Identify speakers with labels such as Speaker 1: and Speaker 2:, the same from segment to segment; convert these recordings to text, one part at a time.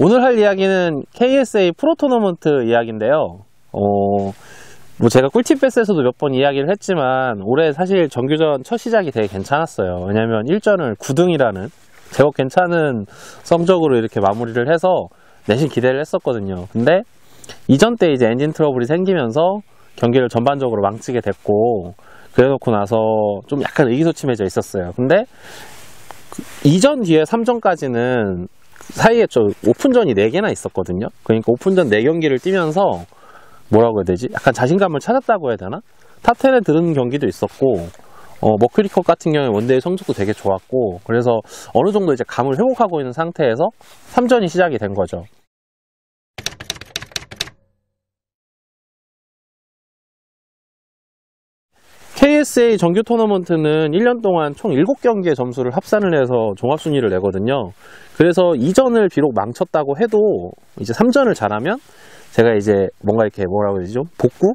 Speaker 1: 오늘 할 이야기는 KSA 프로 토너먼트 이야기인데요. 뭐 제가 꿀팁 패스에서도 몇 번 이야기를 했지만 올해 사실 정규전 첫 시작이 되게 괜찮았어요. 왜냐면 1전을 9등이라는 제법 괜찮은 성적으로 이렇게 마무리를 해서 내심 기대를 했었거든요. 근데 이전 때 이제 엔진 트러블이 생기면서 경기를 전반적으로 망치게 됐고, 그래놓고 나서 좀 약간 의기소침해져 있었어요. 근데 이전 뒤에 3전까지는 사이에 오픈전이 4개나 있었거든요. 그러니까 오픈전 4경기를 뛰면서 뭐라고 해야 되지? 약간 자신감을 찾았다고 해야 되나? 탑10에 들은 경기도 있었고, 머큐리컵 같은 경우에 원데이 성적도 되게 좋았고, 그래서 어느 정도 이제 감을 회복하고 있는 상태에서 3전이 시작이 된 거죠. KSA 정규 토너먼트는 1년 동안 총 7경기의 점수를 합산을 해서 종합순위를 내거든요. 그래서 2전을 비록 망쳤다고 해도 이제 3전을 잘하면 제가 이제 뭔가 이렇게 뭐라고 해야 되지? 복구?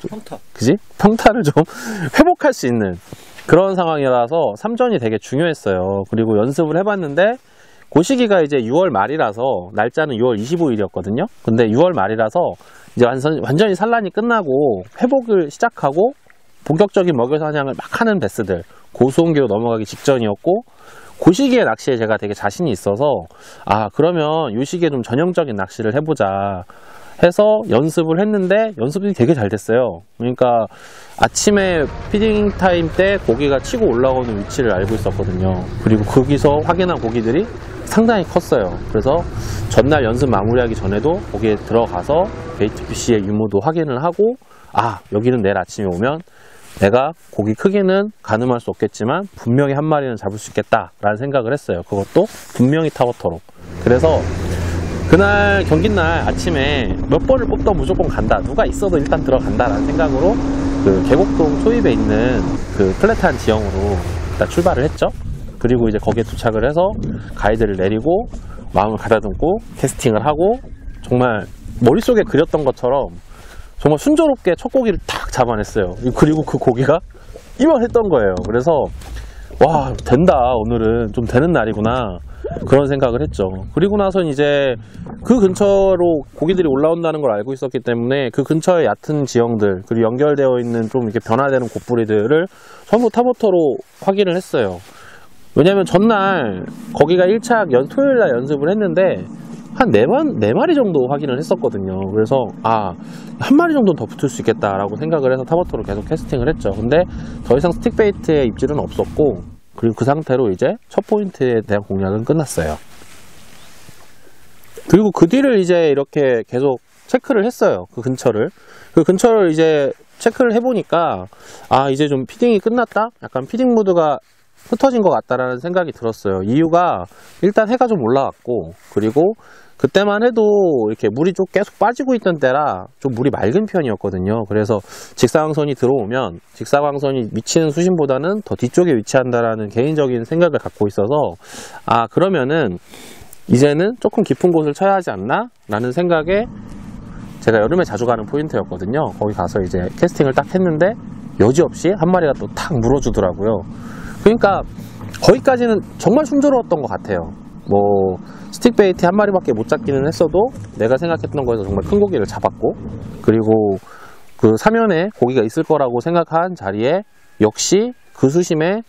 Speaker 2: 평타.
Speaker 1: 그지? 평타를 좀 회복할 수 있는 그런 상황이라서 3전이 되게 중요했어요. 그리고 연습을 해봤는데 그 시기가 이제 6월 말이라서 날짜는 6월 25일이었거든요. 근데 6월 말이라서 이제 완전히 산란이 끝나고 회복을 시작하고 본격적인 먹여 사냥을 막 하는 베스들, 고수온기로 넘어가기 직전이었고, 그 시기에 낚시에 제가 되게 자신이 있어서 그러면 이 시기에 좀 전형적인 낚시를 해보자 해서 연습을 했는데 연습이 되게 잘 됐어요. 그러니까 아침에 피딩 타임 때 고기가 치고 올라오는 위치를 알고 있었거든요. 그리고 거기서 확인한 고기들이 상당히 컸어요. 그래서 전날 연습 마무리하기 전에도 거기에 들어가서 베이트 피쉬의 유무도 확인을 하고, 여기는 내일 아침에 오면 내가 고기 크기는 가늠할 수 없겠지만 분명히 한 마리는 잡을 수 있겠다라는 생각을 했어요. 그것도 분명히 타워터로. 그래서 그날 경기날 아침에 몇 번을 뽑던 무조건 간다, 누가 있어도 일단 들어간다라는 생각으로 그 계곡동 초입에 있는 그 플랫한 지형으로 일단 출발을 했죠. 그리고 이제 거기에 도착을 해서 가이드를 내리고 마음을 가다듬고 캐스팅을 하고, 정말 머릿속에 그렸던 것처럼 정말 순조롭게 첫 고기를 탁 잡아냈어요. 그리고 그 고기가 이만했던 거예요. 그래서 와, 된다, 오늘은 좀 되는 날이구나, 그런 생각을 했죠. 그리고 나서 이제 그 근처로 고기들이 올라온다는 걸 알고 있었기 때문에 그 근처의 얕은 지형들, 그리고 연결되어 있는 좀 이렇게 변화되는 곳부리들을 전부 타버터로 확인을 했어요. 왜냐면 전날 거기가 1차 토요일날 연습을 했는데 한 4마리 정도 확인을 했었거든요. 그래서 한 마리 정도는 더 붙을 수 있겠다라고 생각을 해서 타버터로 계속 캐스팅을 했죠. 근데 더 이상 스틱베이트의 입질은 없었고, 그리고 그 상태로 이제 첫 포인트에 대한 공략은 끝났어요. 그리고 그 뒤를 이제 이렇게 계속 체크를 했어요. 그 근처를 이제 체크를 해보니까 이제 좀 피딩이 끝났다? 약간 피딩 무드가 흩어진 것 같다라는 생각이 들었어요. 이유가 일단 해가 좀 올라왔고, 그리고 그때만 해도 이렇게 물이 좀 계속 빠지고 있던 때라 좀 물이 맑은 편이었거든요. 그래서 직사광선이 들어오면 직사광선이 미치는 수심보다는 더 뒤쪽에 위치한다라는 개인적인 생각을 갖고 있어서 그러면은 이제는 조금 깊은 곳을 쳐야 하지 않나? 라는 생각에 제가 여름에 자주 가는 포인트였거든요. 거기 가서 이제 캐스팅을 딱 했는데 여지없이 한 마리가 또 탁 물어주더라고요. 그러니까 거기까지는 정말 순조로웠던 것 같아요. 뭐 스틱베이트 한 마리밖에 못 잡기는 했어도 내가 생각했던 거에서 정말 큰 고기를 잡았고, 그리고 그 사면에 고기가 있을 거라고 생각한 자리에 역시 그 수심에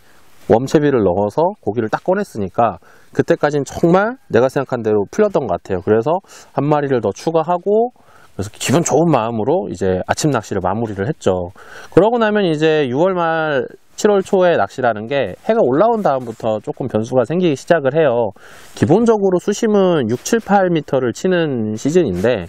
Speaker 1: 웜채비를 넣어서 고기를 딱 꺼냈으니까 그때까지는 정말 내가 생각한 대로 풀렸던 것 같아요. 그래서 한 마리를 더 추가하고, 그래서 기분 좋은 마음으로 이제 아침 낚시를 마무리를 했죠. 그러고 나면 이제 6월 말 7월 초에 낚시라는 게 해가 올라온 다음부터 조금 변수가 생기기 시작을 해요. 기본적으로 수심은 6, 7, 8m를 치는 시즌인데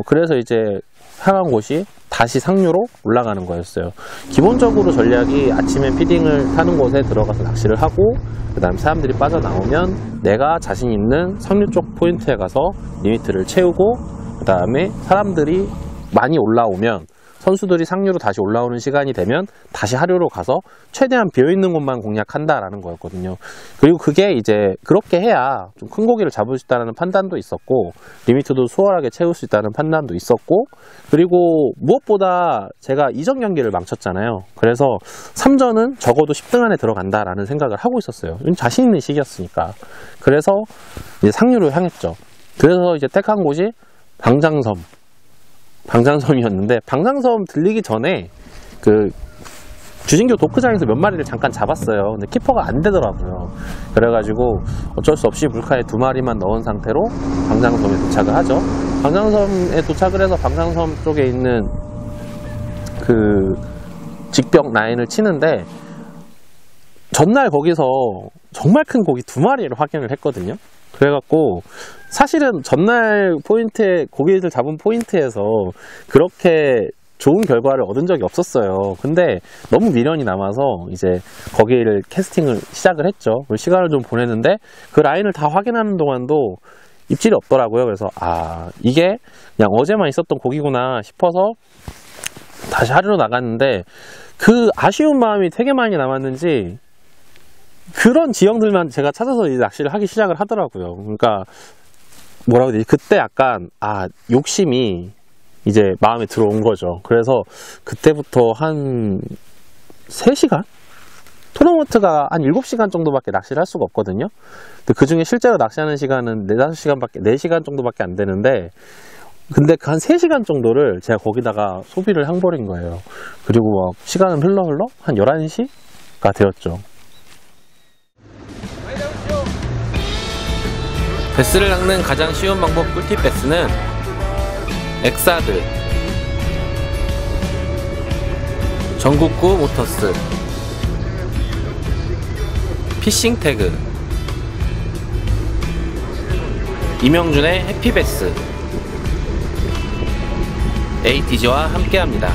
Speaker 1: 그래서 이제 향한 곳이 다시 상류로 올라가는 거였어요. 기본적으로 전략이 아침에 피딩을 타는 곳에 들어가서 낚시를 하고, 그 다음 사람들이 빠져나오면 내가 자신 있는 상류 쪽 포인트에 가서 리미트를 채우고, 그 다음에 사람들이 많이 올라오면 선수들이 상류로 다시 올라오는 시간이 되면 다시 하류로 가서 최대한 비어있는 곳만 공략한다라는 거였거든요. 그리고 그게 이제 그렇게 해야 좀 큰 고기를 잡을 수 있다는 판단도 있었고, 리미트도 수월하게 채울 수 있다는 판단도 있었고, 그리고 무엇보다 제가 이전 경기를 망쳤잖아요. 그래서 3전은 적어도 10등 안에 들어간다라는 생각을 하고 있었어요. 자신 있는 시기였으니까. 그래서 이제 상류로 향했죠. 그래서 이제 택한 곳이 방장섬이었는데, 방장섬 들리기 전에 그 주진교 도크장에서 몇 마리를 잠깐 잡았어요. 근데 키퍼가 안 되더라고요. 그래가지고 어쩔 수 없이 물카에 2마리만 넣은 상태로 방장섬에 도착을 하죠. 방장섬에 도착을 해서 방장섬 쪽에 있는 그 직벽 라인을 치는데, 전날 거기서 정말 큰 고기 2마리를 확인을 했거든요. 그래갖고 사실은 전날 포인트에 고기를 잡은 포인트에서 그렇게 좋은 결과를 얻은 적이 없었어요. 근데 너무 미련이 남아서 이제 거기를 캐스팅을 시작을 했죠. 시간을 좀 보냈는데 그 라인을 다 확인하는 동안도 입질이 없더라고요. 그래서 이게 그냥 어제만 있었던 고기구나 싶어서 다시 하루로 나갔는데, 그 아쉬운 마음이 되게 많이 남았는지 그런 지형들만 제가 찾아서 이제 낚시를 하기 시작을 하더라고요. 그러니까 뭐라고 해야 되지? 그때 약간 욕심이 이제 마음에 들어온 거죠. 그래서 그때부터 한 3시간? 토너먼트가 한 7시간 정도밖에 낚시를 할 수가 없거든요. 근데 그 중에 실제로 낚시하는 시간은 4시간 정도밖에 안 되는데, 근데 그 한 3시간 정도를 제가 거기다가 소비를 해버린 거예요. 그리고 막 시간은 흘러 한 11시가 되었죠. 베스를 낚는 가장 쉬운 방법 꿀팁 베스는 엑사드, 전국구 모터스, 피싱 태그, 이명준의 해피베스, ATG와 함께합니다.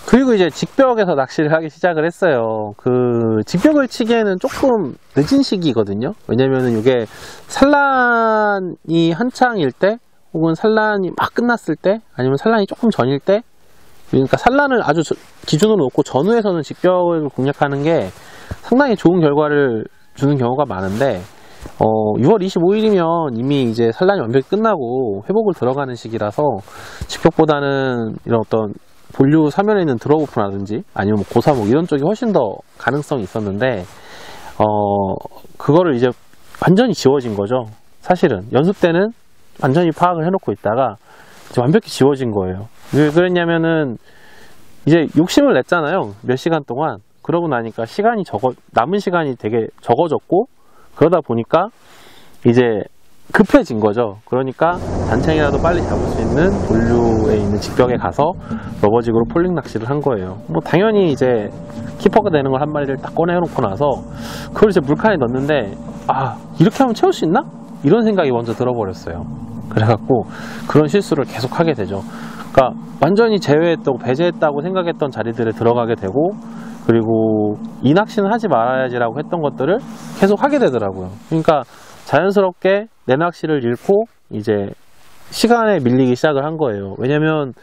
Speaker 1: 그리고 이제 직벽에서 낚시를 하기 시작을 했어요. 그 직벽을 치기에는 조금 늦은 시기거든요. 왜냐면은 이게 산란이 한창일 때, 혹은 산란이 막 끝났을 때, 아니면 산란이 조금 전일 때, 그러니까 산란을 아주 기준으로 놓고 전후에서는 직벽을 공략하는 게 상당히 좋은 결과를 주는 경우가 많은데, 6월 25일이면 이미 이제 산란이 완벽히 끝나고 회복을 들어가는 시기라서 직벽보다는 이런 어떤 본류 사면에 있는 드롭오프라든지 아니면 뭐 고사목 이런 쪽이 훨씬 더 가능성이 있었는데, 그거를 이제 완전히 지워진 거죠. 사실은 연습 때는 완전히 파악을 해놓고 있다가 이제 완벽히 지워진 거예요. 왜 그랬냐면은 이제 욕심을 냈잖아요. 몇 시간 동안. 그러고 나니까 남은 시간이 되게 적어졌고, 그러다 보니까 이제 급해진 거죠. 그러니까 단창이라도 빨리 잡을 수 있는 본류에 있는 직벽에 가서 러버직으로 폴링 낚시를 한 거예요. 뭐 당연히 이제 키퍼가 되는 걸 한 마리를 딱 꺼내놓고 나서 그걸 이제 물칸에 넣었는데, 이렇게 하면 채울 수 있나? 이런 생각이 먼저 들어버렸어요. 그래갖고 그런 실수를 계속 하게 되죠. 그러니까 완전히 제외했다고 배제했다고 생각했던 자리들에 들어가게 되고, 그리고 이 낚시는 하지 말아야지라고 했던 것들을 계속 하게 되더라고요. 그러니까 자연스럽게 내 낚시를 잃고 이제 시간에 밀리기 시작을 한 거예요. 왜냐면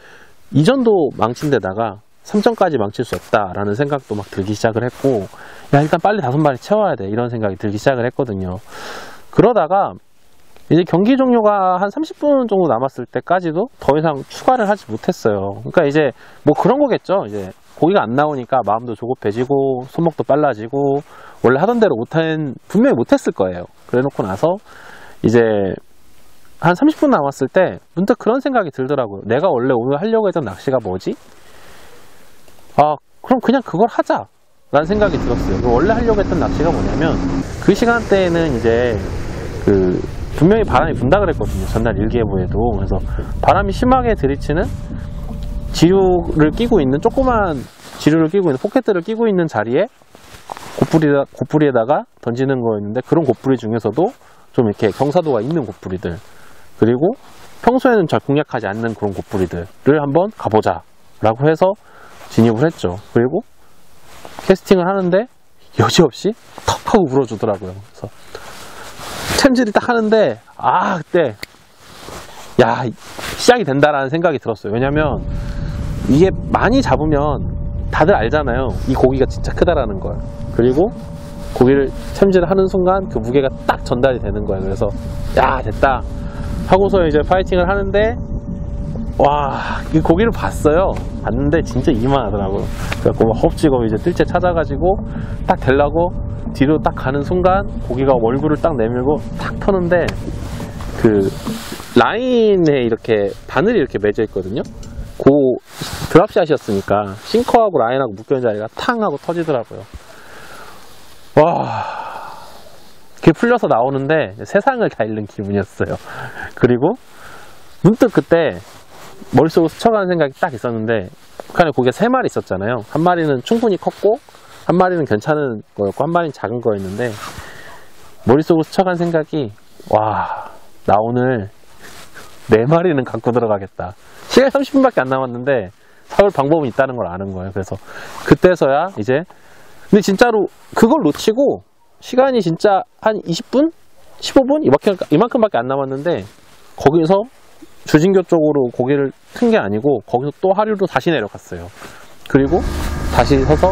Speaker 1: 이전도 망친 데다가 3점까지 망칠 수 없다라는 생각도 막 들기 시작을 했고, 일단 빨리 5마리 채워야 돼, 이런 생각이 들기 시작을 했거든요. 그러다가 이제 경기 종료가 한 30분 정도 남았을 때까지도 더 이상 추가를 하지 못했어요. 그러니까 이제 뭐 그런 거겠죠. 이제 고기가 안 나오니까 마음도 조급해지고 손목도 빨라지고, 원래 하던 대로 분명히 못했을 거예요. 그래 놓고 나서 이제 한 30분 남았을 때 문득 그런 생각이 들더라고요. 내가 원래 오늘 하려고 했던 낚시가 뭐지? 그럼 그냥 그걸 하자 라는 생각이 들었어요. 원래 하려고 했던 낚시가 뭐냐면, 그 시간대에는 이제 분명히 바람이 분다 그랬거든요. 전날 일기예보에도. 그래서 바람이 심하게 들이치는 지류를 끼고 있는, 조그만 지류를 끼고 있는, 포켓들을 끼고 있는 자리에 곶뿌리에다가 던지는 거였는데, 그런 곶뿌리 중에서도 좀 이렇게 경사도가 있는 곶뿌리들, 그리고 평소에는 잘 공략하지 않는 그런 곶뿌리들을 한번 가보자 라고 해서 진입을 했죠. 그리고 캐스팅을 하는데 여지없이 턱 하고 물어주더라고요. 그래서 챔질이 딱 하는데, 그때 시작이 된다라는 생각이 들었어요. 왜냐면 이게 많이 잡으면 다들 알잖아요. 이 고기가 진짜 크다라는 걸. 그리고 고기를 챔질을 하는 순간 그 무게가 딱 전달이 되는 거예요. 그래서 됐다 하고서 이제 파이팅을 하는데, 이 고기를 봤는데 진짜 이만하더라고요. 그래갖고 막 헛지겁 이제 뜰채 찾아가지고 딱 대려고 뒤로 딱 가는 순간 고기가 얼굴을 딱 내밀고 탁 터는데 그 라인에 이렇게 바늘이 이렇게 맺어 있거든요. 그 드랍샷이었으니까 싱커하고 라인하고 묶여있는 자리가 탕 하고 터지더라고요. 와, 그게 풀려서 나오는데 세상을 다 잃는 기분이었어요. 그리고 문득 그때 머릿속으로 스쳐가는 생각이 딱 있었는데, 북한에 고기가 3마리 있었잖아요. 한 마리는 충분히 컸고 한 마리는 괜찮은 거였고 한 마리는 작은 거였는데, 머릿속으로 스쳐간 생각이, 와, 나 오늘 4마리는 갖고 들어가겠다. 시간이 30분밖에 안 남았는데 사올 방법은 있다는 걸 아는 거예요. 그래서 그때서야 이제, 근데 진짜로 그걸 놓치고 시간이 진짜 한 20분? 15분? 이만큼밖에 안 남았는데, 거기서 주진교 쪽으로 고기를 튼 게 아니고 거기서 또 하류로 다시 내려갔어요. 그리고 다시 서서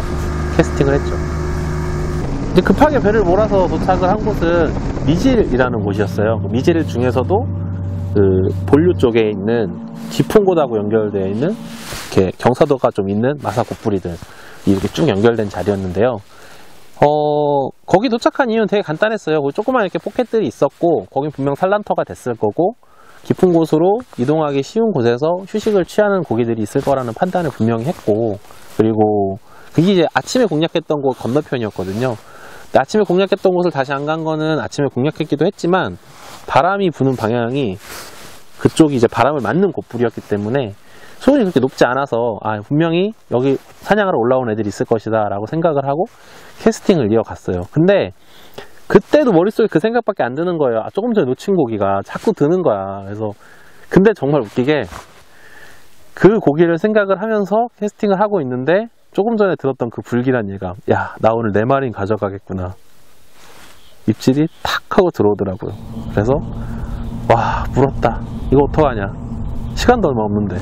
Speaker 1: 캐스팅을 했죠. 이제 급하게 배를 몰아서 도착을 한 곳은 미질이라는 곳이었어요. 미질 중에서도 그 본류 쪽에 있는 지풍고다하고 연결되어 있는 이렇게 경사도가 좀 있는 마사 곱부리들 이렇게 쭉 연결된 자리였는데요. 거기 도착한 이유는 되게 간단했어요. 거기 조그만 이렇게 포켓들이 있었고, 거긴 분명 산란터가 됐을 거고, 깊은 곳으로 이동하기 쉬운 곳에서 휴식을 취하는 고기들이 있을 거라는 판단을 분명히 했고, 그리고 그게 이제 아침에 공략했던 곳 건너편이었거든요. 근데 아침에 공략했던 곳을 다시 안 간 거는 아침에 공략했기도 했지만, 바람이 부는 방향이 그쪽이 이제 바람을 맞는 곱불이었기 때문에 수온이 그렇게 높지 않아서, 아, 분명히 여기 사냥하러 올라온 애들이 있을 것이다 라고 생각을 하고 캐스팅을 이어갔어요. 근데 그때도 머릿속에 그 생각밖에 안 드는 거예요. 아, 조금 전에 놓친 고기가 자꾸 드는 거야. 그래서, 근데 정말 웃기게 그 고기를 생각을 하면서 캐스팅을 하고 있는데, 조금 전에 들었던 그 불길한 예감, 야, 나 오늘 4마리는 가져가겠구나. 입질이 탁 하고 들어오더라고요. 그래서 와, 물었다. 이거 어떡하냐. 시간도 얼마 없는데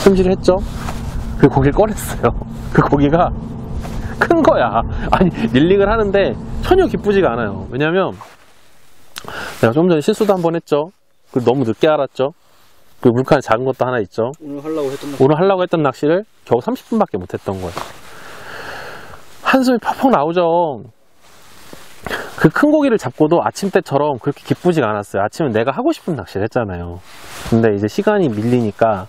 Speaker 1: 찜질을 했죠. 그 고기를 꺼냈어요. 그 고기가 큰 거야. 아니, 릴링을 하는데 전혀 기쁘지가 않아요. 왜냐면 내가 좀 전에 실수도 한번 했죠. 그리고 너무 늦게 알았죠. 그 물칸에 작은 것도 하나 있죠. 오늘 하려고 했던 낚시를 겨우 30분밖에 못 했던 거예요. 한숨이 팍팍 나오죠. 그 큰 고기를 잡고도 아침 때처럼 그렇게 기쁘지가 않았어요. 아침은 내가 하고 싶은 낚시를 했잖아요. 근데 이제 시간이 밀리니까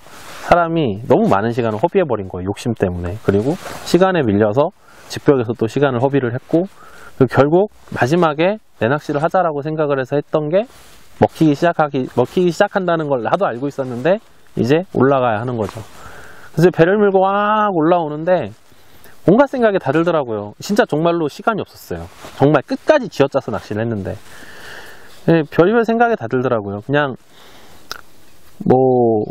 Speaker 1: 사람이 너무 많은 시간을 허비해버린 거예요. 욕심 때문에. 그리고 시간에 밀려서 직벽에서 또 시간을 허비를 했고, 결국 마지막에 내 낚시를 하자라고 생각을 해서 했던 게 먹히기 시작한다는 걸 나도 알고 있었는데 이제 올라가야 하는 거죠. 그래서 배를 밀고 막 올라오는데 온갖 생각이 다 들더라고요. 진짜 정말로 시간이 없었어요. 정말 끝까지 쥐어짜서 낚시를 했는데, 네, 별의별 생각이 다 들더라고요. 그냥 뭐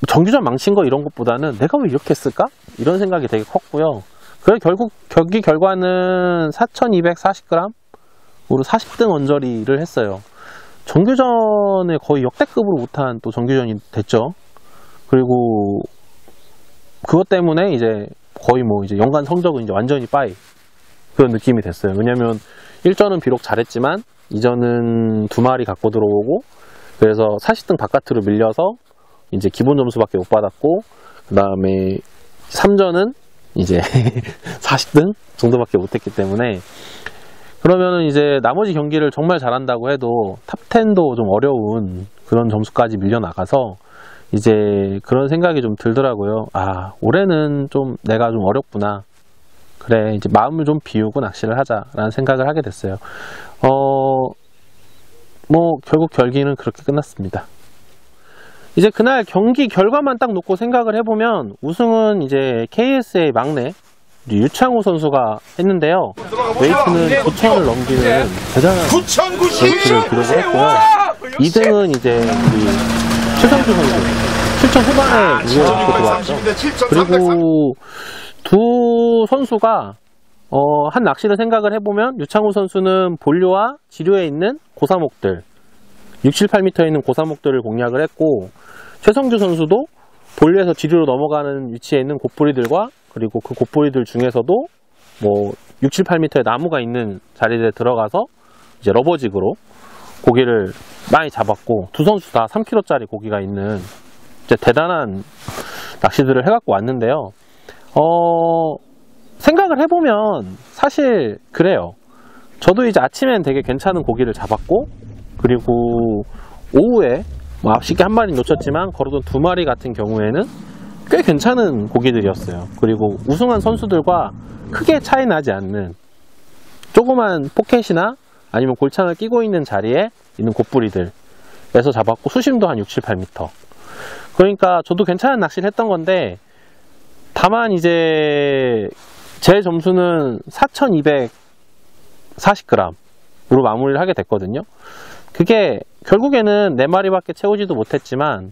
Speaker 1: 정규전 망친 거 이런 것보다는 내가 왜 이렇게 했을까? 이런 생각이 되게 컸고요. 그래서 결국 경기 결과는 4,240g으로 40등 언저리를 했어요. 정규전에 거의 역대급으로 못한 또 정규전이 됐죠. 그리고 그것 때문에 이제 거의 뭐 이제 연간 성적은 이제 완전히 빠이 그런 느낌이 됐어요. 왜냐면 1전은 비록 잘했지만 2전은 2마리 갖고 들어오고, 그래서 40등 바깥으로 밀려서 이제 기본 점수밖에 못 받았고, 그 다음에 3전은 이제 40등 정도밖에 못했기 때문에, 그러면은 이제 나머지 경기를 정말 잘한다고 해도 탑10도 좀 어려운 그런 점수까지 밀려나가서 이제 그런 생각이 좀 들더라고요. 아, 올해는 좀 내가 좀 어렵구나. 그래, 이제 마음을 좀 비우고 낚시를 하자라는 생각을 하게 됐어요. 뭐 결국 경기는 그렇게 끝났습니다. 이제 그날 경기 결과만 딱 놓고 생각을 해보면 우승은 이제 KS의 막내 유창호 선수가 했는데요. 웨이트는 9,000을 넘기는 대단한 웨이트를 기록을 했고요. 2등은 이제 최성주 선수 7천 후반에 이어서 들어왔죠. 그리고 두 선수가 한 낚시를 생각을 해보면 유창호 선수는 본류와 지류에 있는 고사목들 6, 7, 8m에 있는 고사목들을 공략을 했고, 최성주 선수도 본류에서 지류로 넘어가는 위치에 있는 곱부리들과 그리고 그 곱부리들 중에서도 뭐 6, 7, 8m의 나무가 있는 자리에 들어가서 이제 러버직으로 고기를 많이 잡았고, 두 선수 다 3kg짜리 고기가 있는 이제 대단한 낚시들을 해갖고 왔는데요. 생각을 해보면 사실 그래요. 저도 이제 아침엔 되게 괜찮은 고기를 잡았고, 그리고 오후에 뭐 쉽게 한 마리 놓쳤지만 걸어둔 2마리 같은 경우에는 꽤 괜찮은 고기들이었어요. 그리고 우승한 선수들과 크게 차이 나지 않는 조그만 포켓이나 아니면 골창을 끼고 있는 자리에 있는 곶부리들에서 잡았고, 수심도 한 6, 7, 8m. 그러니까 저도 괜찮은 낚시를 했던 건데, 다만 이제 제 점수는 4,240g으로 마무리를 하게 됐거든요. 그게 결국에는 4마리밖에 채우지도 못했지만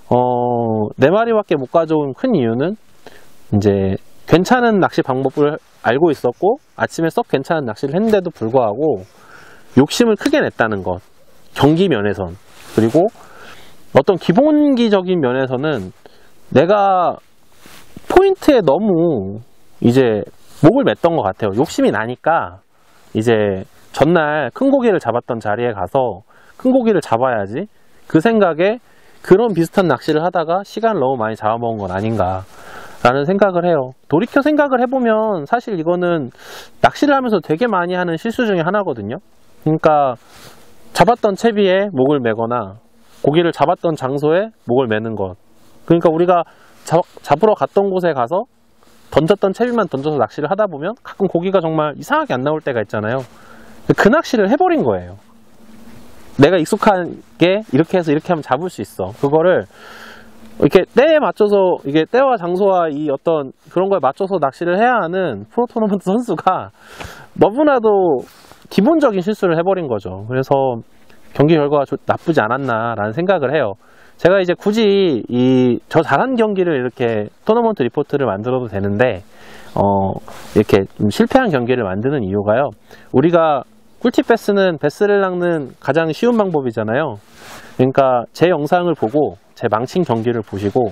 Speaker 1: 4마리밖에 못 가져온 큰 이유는 이제 괜찮은 낚시 방법을 알고 있었고, 아침에 썩 괜찮은 낚시를 했는데도 불구하고 욕심을 크게 냈다는 것, 경기 면에선. 그리고 어떤 기본기적인 면에서는 내가 포인트에 너무 이제 목을 맸던 것 같아요. 욕심이 나니까 이제 전날 큰 고기를 잡았던 자리에 가서 큰 고기를 잡아야지, 그 생각에 그런 비슷한 낚시를 하다가 시간을 너무 많이 잡아먹은 건 아닌가 라는 생각을 해요. 돌이켜 생각을 해보면 사실 이거는 낚시를 하면서 되게 많이 하는 실수 중에 하나거든요. 그러니까 잡았던 채비에 목을 매거나 고기를 잡았던 장소에 목을 매는 것. 그러니까 우리가 잡으러 갔던 곳에 가서 던졌던 채비만 던져서 낚시를 하다 보면 가끔 고기가 정말 이상하게 안 나올 때가 있잖아요. 그 낚시를 해버린 거예요. 내가 익숙하게 이렇게 해서 이렇게 하면 잡을 수 있어. 그거를 이렇게 때에 맞춰서, 이게 때와 장소와 이 어떤 그런 거에 맞춰서 낚시를 해야 하는 프로 토너먼트 선수가 너무나도 기본적인 실수를 해버린 거죠. 그래서 경기 결과가 나쁘지 않았나라는 생각을 해요. 제가 이제 굳이 저 잘한 경기를 이렇게 토너먼트 리포트를 만들어도 되는데, 이렇게 좀 실패한 경기를 만드는 이유가요. 우리가 꿀팁 베스는 베스를 낚는 가장 쉬운 방법이잖아요. 그러니까 제 영상을 보고 제 망친 경기를 보시고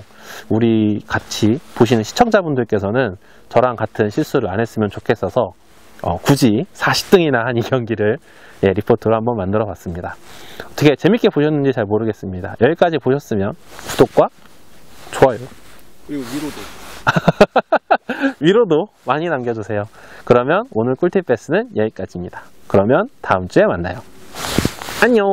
Speaker 1: 우리 같이 보시는 시청자분들께서는 저랑 같은 실수를 안 했으면 좋겠어서 굳이 40등이나 한 이 경기를 리포트로 한번 만들어 봤습니다. 어떻게 재밌게 보셨는지 잘 모르겠습니다. 여기까지 보셨으면 구독과 좋아요,
Speaker 2: 그리고
Speaker 1: 위로도 많이 남겨주세요. 그러면 오늘 꿀팁 베스는 여기까지입니다. 그러면 다음 주에 만나요. 안녕.